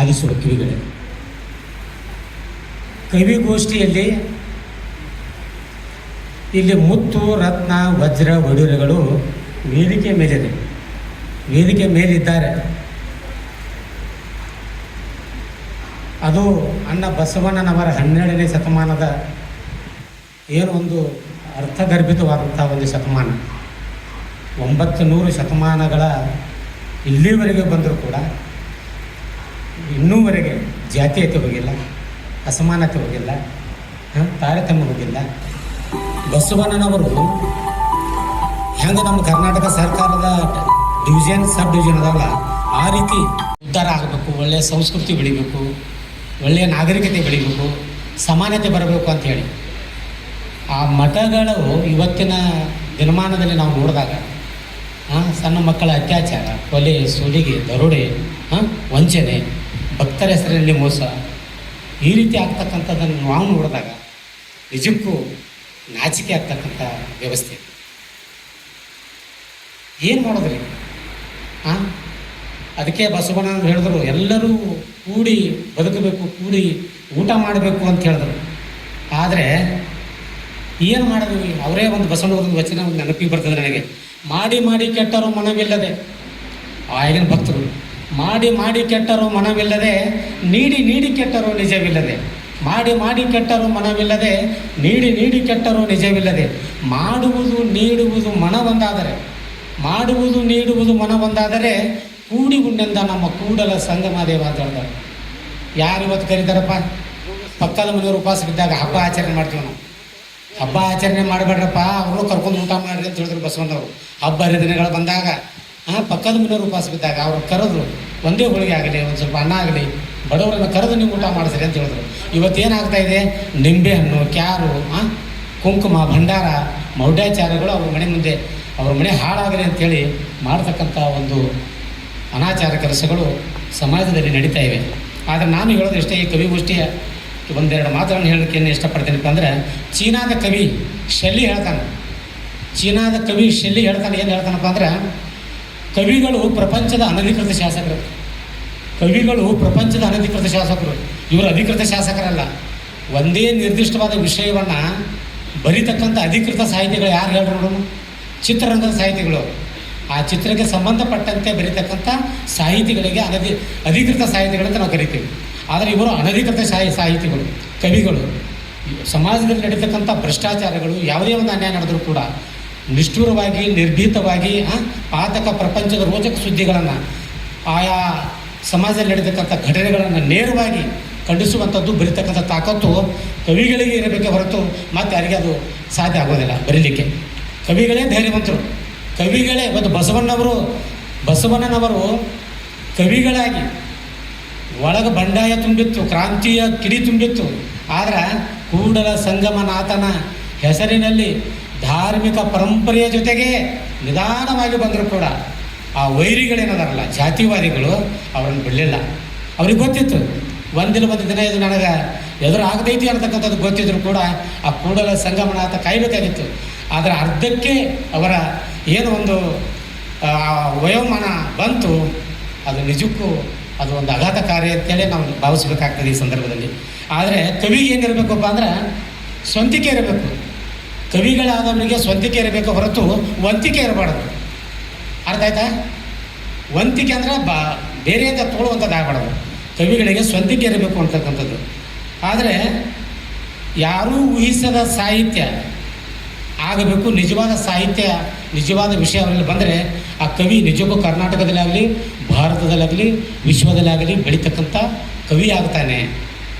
ಆಲಿಸುವ ಕಿವಿಗಳೇ. ಕವಿಗೋಷ್ಠಿಯಲ್ಲಿ ಇಲ್ಲಿ ಮುತ್ತು ರತ್ನ ವಜ್ರ ಒಡವೆಗಳು ವೇದಿಕೆ ಮೇಲಿದೆ, ವೇದಿಕೆ ಮೇಲಿದ್ದಾರೆ. ಅದು ಅಣ್ಣ ಬಸವಣ್ಣನವರ 12ನೇ ಶತಮಾನದ ಏನು ಒಂದು ಅರ್ಥಗರ್ಭಿತವಾದಂಥ ಒಂದು ಶತಮಾನ. 900 ಶತಮಾನಗಳ ಇಲ್ಲಿವರೆಗೆ ಬಂದರೂ ಕೂಡ ಇನ್ನೂವರೆಗೆ ಜಾತೀಯತೆ ಹೋಗಿಲ್ಲ, ಅಸಮಾನತೆ ಹೋಗಿಲ್ಲ, ತಾರತಮ್ಯ ಹೋಗಿಲ್ಲ. ಬಸವಣ್ಣನವರು ಹೆಂಗೆ ನಮ್ಮ ಕರ್ನಾಟಕ ಸರ್ಕಾರದ ಡಿವಿಷನ್ ಸಬ್ ಡಿವಿಷನ್ ಅದಾವಲ್ಲ, ಆ ರೀತಿ ಉದ್ಧಾರ ಆಗಬೇಕು, ಒಳ್ಳೆಯ ಸಂಸ್ಕೃತಿ ಬೆಳಿಬೇಕು, ಒಳ್ಳೆಯ ನಾಗರಿಕತೆ ಬೆಳಿಬೇಕು, ಸಮಾನತೆ ಬರಬೇಕು ಅಂಥೇಳಿ ಆ ಮಠಗಳು ಇವತ್ತಿನ ದಿನಮಾನದಲ್ಲಿ ನಾವು ನೋಡಿದಾಗ ಸಣ್ಣ ಮಕ್ಕಳ ಅತ್ಯಾಚಾರ, ಕೊಲೆ, ಸುಲಿಗೆ, ದರೋಡೆ, ವಂಚನೆ, ಭಕ್ತರ ಹೆಸರಲ್ಲಿ ಮೋಸ, ಈ ರೀತಿ ಆಗ್ತಕ್ಕಂಥದ್ದನ್ನು ನಾವು ನೋಡಿದಾಗ ನಿಜಕ್ಕೂ ನಾಚಿಕೆ ಆಗ್ತಕ್ಕಂಥ ವ್ಯವಸ್ಥೆ. ಏನು ಮಾಡೋದ್ರಿ? ಅದಕ್ಕೆ ಬಸವಣ್ಣ ಹೇಳಿದ್ರು, ಎಲ್ಲರೂ ಕೂಡಿ ಬದುಕಬೇಕು, ಕೂಡಿ ಊಟ ಮಾಡಬೇಕು ಅಂತ ಹೇಳಿದ್ರು. ಆದರೆ ಏನು ಮಾಡಿದ್ವಿ? ಅವರೇ ಒಂದು ಬಸವಣ್ಣವ್ರದ್ದು ವಚನ ಒಂದು ನೆನಪಿಗೆ ಬರ್ತದೆ ನನಗೆ. ಮಾಡಿ ಮಾಡಿ ಕೆಟ್ಟರು ಮನವಿಲ್ಲದೆ, ಆಗಿನ ಭಕ್ತರು, ಮಾಡಿ ಮಾಡಿ ಕೆಟ್ಟರು ಮನವಿಲ್ಲದೆ, ನೀಡಿ ನೀಡಿ ಕೆಟ್ಟರು ನಿಜವಿಲ್ಲದೆ, ಮಾಡಿ ಮಾಡಿ ಕೆಟ್ಟರು ಮನವಿಲ್ಲದೆ, ನೀಡಿ ನೀಡಿ ಕೆಟ್ಟರು ನಿಜವಿಲ್ಲದೆ, ಮಾಡುವುದು ನೀಡುವುದು ಮನವೊಂದಾದರೆ, ಮಾಡುವುದು ನೀಡುವುದು ಮನವೊಂದಾದರೆ ಕೂಡಿ ಉಣ್ಣೆಂದ ನಮ್ಮ ಕೂಡಲ ಸಂಗಮ ದೇವ ಅಂತ ಹೇಳ್ತಾರೆ. ಯಾರು ಇವತ್ತು ಕರೀತಾರಪ್ಪ? ಪಕ್ಕದ ಮನೆಯವರು ಉಪವಾಸ ಬಿದ್ದಾಗ ಹಬ್ಬ ಆಚರಣೆ ಮಾಡ್ತೀವಿ ನಾವು. ಹಬ್ಬ ಆಚರಣೆ ಮಾಡಬೇಡ್ರಪ್ಪ, ಅವರು ಕರ್ಕೊಂಡು ಊಟ ಮಾಡಿರಿ ಅಂತ ಹೇಳಿದ್ರು ಬಸವಣ್ಣವರು. ಹಬ್ಬ ಹರಿದಿನಗಳು ಬಂದಾಗ ಪಕ್ಕದ ಮನೆಯವರು ಉಪವಾಸ ಬಿದ್ದಾಗ ಅವ್ರು ಕರೆದ್ರು, ಒಂದೇ ಹೋಳಿಗೆ ಆಗಲಿ, ಒಂದು ಸ್ವಲ್ಪ ಅನ್ನ ಆಗಲಿ, ಬಡವರನ್ನು ಕರೆದು ನೀವು ಊಟ ಮಾಡಿಸ್ರಿ ಅಂತ ಹೇಳಿದ್ರು. ಇವತ್ತೇನಾಗ್ತಾ ಇದೆ? ನಿಂಬೆಹಣ್ಣು, ಕ್ಯಾರು, ಕುಂಕುಮ, ಭಂಡಾರ, ಮೌಢ್ಯಾಚಾರಗಳು ಅವ್ರ ಮನೆ ಮುಂದೆ, ಅವ್ರ ಮನೆ ಹಾಳಾಗಲಿ ಅಂಥೇಳಿ ಮಾಡ್ತಕ್ಕಂಥ ಒಂದು ಅನಾಚಾರ ಕೆಲಸಗಳು ಸಮಾಜದಲ್ಲಿ ನಡೀತಾ ಇವೆ. ಆದರೆ ನಾನು ಹೇಳೋದು ಇಷ್ಟೇ, ಈ ಕವಿಗೋಷ್ಠಿಯ ಒಂದೆರಡು ಮಾತುಗಳನ್ನು ಹೇಳೋಕ್ಕೆ ಏನು ಇಷ್ಟಪಡ್ತೀನಪ್ಪ ಅಂದರೆ, ಚೀನಾದ ಕವಿ ಶೆಲ್ಲಿ ಹೇಳ್ತಾನೆ, ಚೀನಾದ ಕವಿ ಶೆಲ್ಲಿ ಹೇಳ್ತಾನೆ, ಏನು ಹೇಳ್ತಾನಪ್ಪ ಅಂದ್ರೆ, ಕವಿಗಳು ಪ್ರಪಂಚದ ಅನಧಿಕೃತ ಶಾಸಕರು, ಕವಿಗಳು ಪ್ರಪಂಚದ ಅನಧಿಕೃತ ಶಾಸಕರು. ಇವರು ಅಧಿಕೃತ ಶಾಸಕರಲ್ಲ. ಒಂದೇ ನಿರ್ದಿಷ್ಟವಾದ ವಿಷಯವನ್ನು ಬರೀತಕ್ಕಂಥ ಅಧಿಕೃತ ಸಾಹಿತಿಗಳು ಯಾರು ಹೇಳ್ರು? ಚಿತ್ರರಂಗದ ಸಾಹಿತಿಗಳು. ಆ ಚಿತ್ರಕ್ಕೆ ಸಂಬಂಧಪಟ್ಟಂತೆ ಬರೀತಕ್ಕಂಥ ಸಾಹಿತಿಗಳಿಗೆ ಅಧಿಕೃತ ಸಾಹಿತಿಗಳಂತ ನಾವು ಕರಿತೀವಿ. ಆದರೆ ಇವರು ಅನಧಿಕೃತ ಸಾಹಿತಿಗಳು, ಕವಿಗಳು. ಸಮಾಜದಲ್ಲಿ ನಡೀತಕ್ಕಂಥ ಭ್ರಷ್ಟಾಚಾರಗಳು, ಯಾವುದೇ ಒಂದು ಅನ್ಯಾಯ ನಡೆದರೂ ಕೂಡ ನಿಷ್ಠುರವಾಗಿ, ನಿರ್ಭೀತವಾಗಿ ಪಾತಕ ಪ್ರಪಂಚದ ರೋಚಕ ಸುದ್ದಿಗಳನ್ನು, ಆಯಾ ಸಮಾಜದಲ್ಲಿ ನಡೀತಕ್ಕಂಥ ಘಟನೆಗಳನ್ನು ನೇರವಾಗಿ ಖಂಡಿಸುವಂಥದ್ದು ಬರೀತಕ್ಕಂಥ ತಾಕತ್ತು ಕವಿಗಳಿಗೆ ಇರಬೇಕೆ ಹೊರತು ಮತ್ತು ಯಾರಿಗೆ ಅದು ಸಾಧ್ಯ ಆಗೋದಿಲ್ಲ ಬರೀಲಿಕ್ಕೆ. ಕವಿಗಳೇ ಧೈರ್ಯವಂತರು, ಕವಿಗಳೇ. ಮತ್ತು ಬಸವಣ್ಣನವರು ಕವಿಗಳಾಗಿ ಒಳಗೆ ಬಂಡಾಯ ತುಂಬಿತ್ತು, ಕ್ರಾಂತಿಯ ಕಿಡಿ ತುಂಬಿತ್ತು. ಆದರೆ ಕೂಡಲ ಸಂಗಮನಾಥನ ಹೆಸರಿನಲ್ಲಿ ಧಾರ್ಮಿಕ ಪರಂಪರೆಯ ಜೊತೆಗೆ ನಿಧಾನವಾಗಿ ಬಂದರೂ ಕೂಡ ಆ ವೈರಿಗಳೇನದಾರಲ್ಲ, ಜಾತಿವಾದಿಗಳು, ಅವರನ್ನು ಬಿಡಲಿಲ್ಲ. ಅವ್ರಿಗೆ ಗೊತ್ತಿತ್ತು ಒಂದು ದಿನ ಇದು ನನಗೆ ಎದುರು ಆಗದೈತಿ ಅಂತಕ್ಕಂಥದ್ದು ಗೊತ್ತಿದ್ರು ಕೂಡ ಆ ಕೂಡಲ ಸಂಗಮನಾಥ ಕಾಯಬೇಕಾಗಿತ್ತು. ಆದರೆ ಅರ್ಧಕ್ಕೆ ಅವರ ಏನು ಒಂದು ವಯೋಮಾನ ಬಂತು, ಅದು ನಿಜಕ್ಕೂ ಅದು ಒಂದು ಆಘಾತಕಾರಿ ಅಂತೇಳಿ ನಾವು ಭಾವಿಸ್ಬೇಕಾಗ್ತದೆ ಈ ಸಂದರ್ಭದಲ್ಲಿ. ಆದರೆ ಕವಿಗೆ ಏನಿರಬೇಕಪ್ಪ ಅಂದ್ರೆ ಸ್ವಂತಿಕೆ ಇರಬೇಕು. ಕವಿಗಳಾದವರಿಗೆ ಸ್ವಂತಿಕೆ ಇರಬೇಕು ಹೊರತು ವಂತಿಕೆ ಇರಬಾರ್ದು. ಅರ್ಥ ಆಯ್ತಾ? ವಂತಿಕೆ ಅಂದರೆ ಬೇರೆಯಿಂದ ತೋಳುವಂಥದ್ದು ಆಗಬಾರ್ದು. ಕವಿಗಳಿಗೆ ಸ್ವಂತಿಕೆ ಇರಬೇಕು ಅಂತಕ್ಕಂಥದ್ದು. ಆದರೆ ಯಾರೂ ಊಹಿಸದ ಸಾಹಿತ್ಯ ಆಗಬೇಕು. ನಿಜವಾದ ಸಾಹಿತ್ಯ, ನಿಜವಾದ ವಿಷಯ ಅವರಲ್ಲಿ ಬಂದರೆ ಆ ಕವಿ ನಿಜಕ್ಕೂ ಕರ್ನಾಟಕದಲ್ಲಾಗಲಿ, ಭಾರತದಲ್ಲಾಗಲಿ, ವಿಶ್ವದಲ್ಲಾಗಲಿ ಬೆಳೀತಕ್ಕಂಥ ಕವಿ ಆಗ್ತಾನೆ.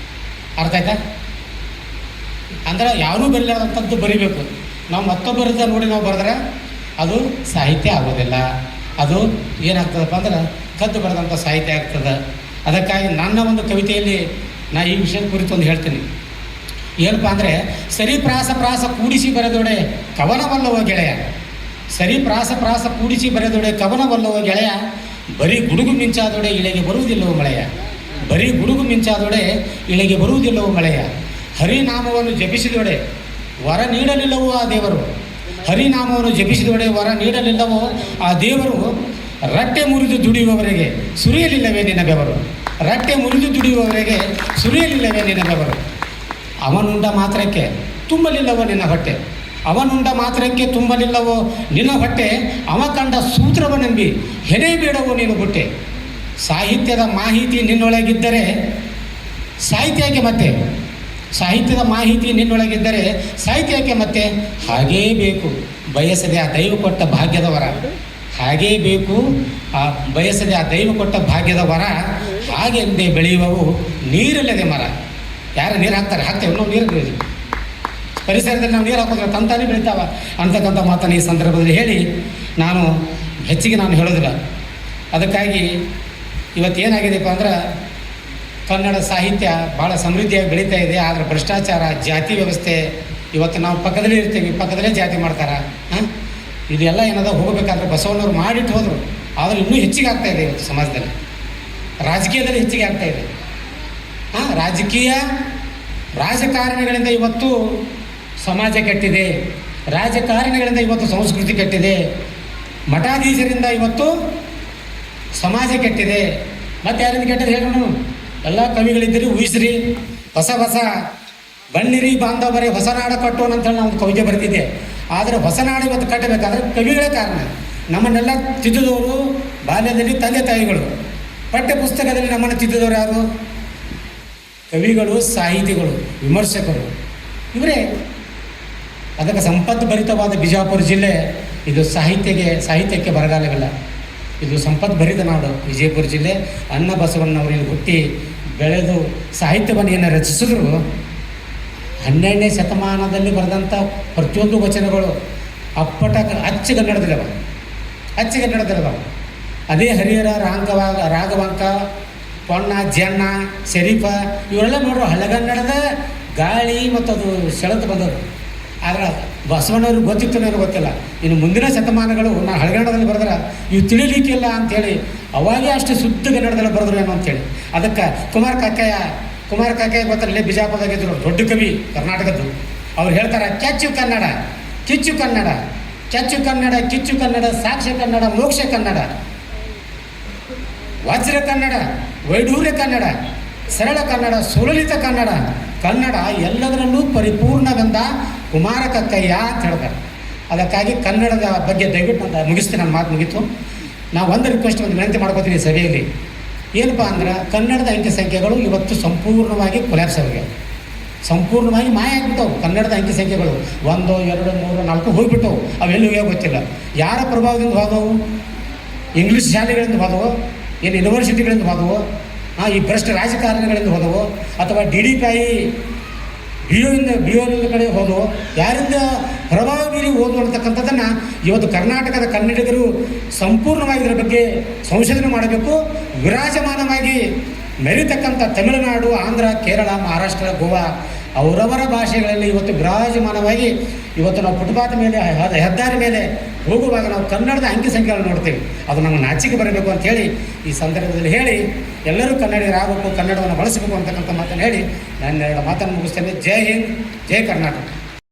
ಅರ್ಥ ಆಯ್ತಾ? ಅಂದ್ರೆ ಯಾರೂ ಬರೀಲಾರ್ದಂಥದ್ದು ಬರಿಬೇಕು. ನಾವು ಮತ್ತೊಬ್ಬರದ ನೋಡಿ ನಾವು ಬರೆದ್ರೆ ಅದು ಸಾಹಿತ್ಯ ಆಗೋದಿಲ್ಲ. ಅದು ಏನಾಗ್ತದಪ್ಪ ಅಂದ್ರೆ ಕದ್ದು ಬರೆದಂಥ ಸಾಹಿತ್ಯ ಆಗ್ತದೆ. ಅದಕ್ಕಾಗಿ ನನ್ನ ಒಂದು ಕವಿತೆಯಲ್ಲಿ ನಾ ಈ ವಿಷಯದ ಕುರಿತು ಒಂದು ಹೇಳ್ತೀನಿ. ಏನಪ್ಪ ಅಂದರೆ, ಸರಿ ಪ್ರಾಸ ಕೂಡಿಸಿ ಬರೆದೊಡೆ ಕವನವಲ್ಲವೋ ಗೆಳೆಯ, ಸರಿ ಪ್ರಾಸ ಕೂಡಿಸಿ ಬರೆದೊಡೆ ಕವನವಲ್ಲವೋ ಗೆಳೆಯ, ಬರೀ ಗುಡುಗು ಮಿಂಚಾದೊಡೆ ಇಳೆಗೆ ಬರುವುದಿಲ್ಲವೋ ಮಳೆಯ, ಬರೀ ಗುಡುಗು ಮಿಂಚಾದೊಡೆ ಇಳೆಗೆ ಬರುವುದಿಲ್ಲವೋ ಮಳೆಯ, ಹರಿನಾಮವನ್ನು ಜಪಿಸಿದೊಡೆ ವರ ನೀಡಲಿಲ್ಲವೋ ಆ ದೇವರು, ಹರಿನಾಮವನ್ನು ಜಪಿಸಿದೊಡೆ ವರ ನೀಡಲಿಲ್ಲವೋ ಆ ದೇವರು, ರಟ್ಟೆ ಮುರಿದು ದುಡಿಯುವವರೆಗೆ ಸುರಿಯಲಿಲ್ಲವೇ ನಿನ್ನ ಬೆವರು. ರಟ್ಟೆ ಮುರಿದು ದುಡಿಯುವವರೆಗೆ ಸುರಿಯಲಿಲ್ಲವೇ ನಿನ್ನ ಬೆವರು. ಅವನುಂಡ ಮಾತ್ರಕ್ಕೆ ತುಂಬಲಿಲ್ಲವೋ ನಿನ್ನ ಹೊಟ್ಟೆ, ಅವನುಂಡ ಮಾತ್ರಕ್ಕೆ ತುಂಬಲಿಲ್ಲವೋ ನಿನ್ನ ಹೊಟ್ಟೆ, ಅವ ಕಂಡ ಸೂತ್ರವನೆಂಬಿ ಹೆಣೆ ಬೇಡವೋ ನೀನು ಬುಟ್ಟೆ. ಸಾಹಿತ್ಯದ ಮಾಹಿತಿ ನಿನ್ನೊಳಗಿದ್ದರೆ ಸಾಹಿತ್ಯಕ್ಕೆ ಮತ್ತೆ, ಸಾಹಿತ್ಯದ ಮಾಹಿತಿ ನಿನ್ನೊಳಗಿದ್ದರೆ ಸಾಹಿತ್ಯಕ್ಕೆ ಮತ್ತೆ. ಹಾಗೇ ಬೇಕು ಬಯಸದೆ ಆ ದೈವ ಕೊಟ್ಟ ಭಾಗ್ಯದ ವರ, ಹಾಗೇ ಬೇಕು ಆ ಬಯಸದೆ ಆ ದೈವ ಕೊಟ್ಟ ಭಾಗ್ಯದ ವರ. ಹಾಗೆಂದೇ ಬೆಳೆಯುವವು ನೀರಿಲ್ಲದೆ ಮರ. ಯಾರು ನೀರು ಹಾಕ್ತಾರೆ? ಹಾಕ್ತೇವೆ ನಾವು ನೀರು. ಪರಿಸರದಲ್ಲಿ ನಾವು ನೀರು ಹಾಕೋದ್ರೆ ತಂತಾನೇ ಬೆಳಿತಾವ ಅಂತಕ್ಕಂಥ ಮಾತನ್ನು ಈ ಸಂದರ್ಭದಲ್ಲಿ ಹೇಳಿ ನಾನು ಹೆಚ್ಚಿಗೆ ಹೇಳೋದಿಲ್ಲ. ಅದಕ್ಕಾಗಿ ಇವತ್ತೇನಾಗಿದೆಪ್ಪ ಅಂದ್ರೆ ಕನ್ನಡ ಸಾಹಿತ್ಯ ಭಾಳ ಸಮೃದ್ಧಿಯಾಗಿ ಬೆಳೀತಾ ಇದೆ. ಆದರೆ ಭ್ರಷ್ಟಾಚಾರ, ಜಾತಿ ವ್ಯವಸ್ಥೆ, ಇವತ್ತು ನಾವು ಪಕ್ಕದಲ್ಲೇ ಇರ್ತೀವಿ, ಪಕ್ಕದಲ್ಲೇ ಜಾತಿ ಮಾಡ್ತಾರೆ. ಇದೆಲ್ಲ ಏನದ ಹೋಗಬೇಕಾದ್ರೆ ಬಸವಣ್ಣವ್ರು ಮಾಡಿಟ್ಟು ಹೋದರು, ಆದರೆ ಇನ್ನೂ ಹೆಚ್ಚಿಗೆ ಆಗ್ತಾಯಿದೆ ಇವತ್ತು ಸಮಾಜದಲ್ಲಿ, ರಾಜಕೀಯದಲ್ಲಿ ಹೆಚ್ಚಿಗೆ ಆಗ್ತಾಯಿದೆ. ರಾಜಕಾರಣಿಗಳಿಂದ ಇವತ್ತು ಸಮಾಜ ಕೆಟ್ಟಿದೆ, ರಾಜಕಾರಣಿಗಳಿಂದ ಇವತ್ತು ಸಂಸ್ಕೃತಿ ಕೆಟ್ಟಿದೆ, ಮಠಾಧೀಶರಿಂದ ಇವತ್ತು ಸಮಾಜ ಕೆಟ್ಟಿದೆ. ಮತ್ತು ಯಾರಿಂದ ಕೆಟ್ಟದ್ದು ಹೇಳೋಣ? ಎಲ್ಲ ಕವಿಗಳಿದ್ದೀರಿ, ಊಹಿಸ್ರಿ. ಹೊಸ ಹೊಸ ಬನ್ನಿರಿ ಬಾಂಧವರೇ ಹೊಸ ನಾಡ ಕಟ್ಟೋಣ ಅಂತೇಳಿ ನಾವು ಒಂದು ಕವಿತೆ ಬರೆದಿದ್ದೆ. ಆದರೆ ಹೊಸ ನಾಡು ಇವತ್ತು ಕಟ್ಟಬೇಕಾದ್ರೆ ಕವಿಗಳೇ ಕಾರಣ. ನಮ್ಮನ್ನೆಲ್ಲ ತಿದ್ದಿದವರು ಬಾಲ್ಯದಲ್ಲಿ ತಂದೆ ತಾಯಿಗಳು, ಪಠ್ಯ ಪುಸ್ತಕದಲ್ಲಿ ನಮ್ಮನ್ನು ತಿದ್ದಿದವರು ಯಾರು? ಕವಿಗಳು, ಸಾಹಿತಿಗಳು, ವಿಮರ್ಶಕರು, ಇವರೇ. ಅದಕ್ಕೆ ಸಂಪದ್ಭರಿತವಾದ ಬಿಜಾಪುರ ಜಿಲ್ಲೆ ಇದು ಸಾಹಿತ್ಯಕ್ಕೆ ಬರಗಾಲವಿಲ್ಲ. ಇದು ಸಂಪದ್ಭರಿತ ನಾಡು ವಿಜಯಪುರ ಜಿಲ್ಲೆ. ಅನ್ನ ಬಸವಣ್ಣವರಲ್ಲಿ ಹುಟ್ಟಿ ಬೆಳೆದು ಸಾಹಿತ್ಯವನ್ನು ಏನು ರಚಿಸಿದ್ರು, 12ನೇ ಶತಮಾನದಲ್ಲಿ ಬರೆದಂಥ ಪ್ರತಿಯೊಂದು ವಚನಗಳು ಅಪ್ಪಟ ಅಚ್ಚಗನ್ನಡದಲ್ಲವ. ಅದೇ ಹರಿಹರ, ರಾಘವಾಂಕ, ಪೊನ್ನ, ಜನ್ನ, ಶರೀಫ ಇವರೆಲ್ಲ ನೋಡ್ರು ಹಳೆಗನ್ನಡದ ಗಾಳಿ ಮತ್ತು ಅದು ಸೆಳೆದು ಬಂದವರು. ಆದರೆ ಬಸವಣ್ಣವ್ರಿಗೆ ಗೊತ್ತಿತ್ತು ನನಗೆ ಗೊತ್ತಿಲ್ಲ. ಇನ್ನು ಮುಂದಿನ ಶತಮಾನಗಳು ನಾನು ಹಳೆಗನ್ನಡದಲ್ಲಿ ಬರೆದ್ರೆ ಇವು ತಿಳಿಲಿಕ್ಕಿಲ್ಲ ಅಂಥೇಳಿ ಅವಾಗೇ ಅಷ್ಟು ಶುದ್ಧ ಕನ್ನಡದಲ್ಲಿ ಬರೆದ್ರು ಏನೋ ಅಂಥೇಳಿ. ಅದಕ್ಕೆ ಕುಮಾರ ಕಾಕಯ್ಯ ಗೊತ್ತಲ್ಲೇ ಬಿಜಾಪುರದಾಗಿದ್ದರು, ದೊಡ್ಡ ಕವಿ ಕರ್ನಾಟಕದ್ದು. ಅವ್ರು ಹೇಳ್ತಾರೆ, ಕೆಚ್ಚು ಕನ್ನಡ, ಕಿಚ್ಚು ಕನ್ನಡ, ಕೆಚ್ಚು ಕನ್ನಡ, ಕಿಚ್ಚು ಕನ್ನಡ, ಸಾಕ್ಷ್ಯ ಕನ್ನಡ, ಮೋಕ್ಷ ಕನ್ನಡ, ವಜ್ರ ಕನ್ನಡ, ವೈಢೂರ್ಯ ಕನ್ನಡ, ಸರಳ ಕನ್ನಡ, ಸುಲಲಿತ ಕನ್ನಡ, ಕನ್ನಡ ಎಲ್ಲದರಲ್ಲೂ ಪರಿಪೂರ್ಣವೆಂದ ಕುಮಾರ ಕಕ್ಕಯ್ಯ ಅಂತ ಹೇಳ್ತಾರೆ. ಅದಕ್ಕಾಗಿ ಕನ್ನಡದ ಬಗ್ಗೆ ದಯವಿಟ್ಟು ಅಂತ ಮುಗಿಸ್ತೀನಿ, ನನ್ನ ಮಾತು ಮುಗೀತು. ನಾವು ಒಂದು ರಿಕ್ವೆಸ್ಟ್, ಒಂದು ವಿನಂತಿ ಮಾಡ್ಕೋತೀನಿ ಸಭೆಯಲ್ಲಿ. ಏನಪ್ಪ ಅಂದ್ರೆ ಕನ್ನಡದ ಅಂಕಿ ಸಂಖ್ಯೆಗಳು ಇವತ್ತು ಸಂಪೂರ್ಣವಾಗಿ ಕೊಲ್ಯಾಪ್ಸ್ ಆಗಿವೆ, ಸಂಪೂರ್ಣವಾಗಿ ಮಾಯ ಆಗಿಬಿಟ್ಟವು. ಕನ್ನಡದ ಅಂಕಿ ಸಂಖ್ಯೆಗಳು 1, 2, 3, 4 ಹೋಗಿಬಿಟ್ಟವು. ಅವೆಲ್ಲೂ ಗೊತ್ತಿಲ್ಲ. ಯಾರ ಪ್ರಭಾವದಿಂದ ಹೋದವು? ಇಂಗ್ಲೀಷ್ ಶಾಲೆಗಳಿಂದ ಹೋದವು, ಏನು ಯೂನಿವರ್ಸಿಟಿಗಳಿಂದ ಹೋದವು, ಈ ಭ್ರಷ್ಟ ರಾಜಕಾರಣಿಗಳಿಂದ ಹೋದವು, ಅಥವಾ DDPI BOದಿಂದ ಕಡೆ ಹೋದವು. ಯಾರಿಂದ ಪ್ರಭಾವ ಬೀರಿ ಓದು ಅಂತಕ್ಕಂಥದ್ದನ್ನು ಇವತ್ತು ಕರ್ನಾಟಕದ ಕನ್ನಡಿಗರು ಸಂಪೂರ್ಣವಾಗಿ ಇದರ ಬಗ್ಗೆ ಸಂಶೋಧನೆ ಮಾಡಬೇಕು. ವಿರಾಜಮಾನವಾಗಿ ಮೆರಿತಕ್ಕಂಥ ತಮಿಳುನಾಡು, ಆಂಧ್ರ, ಕೇರಳ, ಮಹಾರಾಷ್ಟ್ರ, ಗೋವಾ ಅವರವರ ಭಾಷೆಗಳಲ್ಲಿ ಇವತ್ತು ವಿರಾಜಮಾನವಾಗಿ ಇವತ್ತು ನಾವು ಫುಟ್ಪಾತ್ ಮೇಲೆ, ಹೆದ್ದಾರಿ ಮೇಲೆ ಹೋಗುವಾಗ ನಾವು ಕನ್ನಡದ ಅಂಕಿ ಸಂಖ್ಯೆಗಳನ್ನು ನೋಡ್ತೀವಿ. ಅದು ನಮ್ಮ ನಾಚಿಕೆ ಬರಬೇಕು ಅಂಥೇಳಿ ಈ ಸಂದರ್ಭದಲ್ಲಿ ಹೇಳಿ, ಎಲ್ಲರೂ ಕನ್ನಡಿಗರಾಗಬೇಕು, ಕನ್ನಡವನ್ನು ಬಳಸಬೇಕು ಅಂತಕ್ಕಂಥ ಮಾತನ್ನು ಹೇಳಿ ನಾನು 2 ಮಾತನ್ನು ಮುಗಿಸ್ತೇನೆ. ಜೈ ಹಿಂದ್, ಜೈ ಕರ್ನಾಟಕ.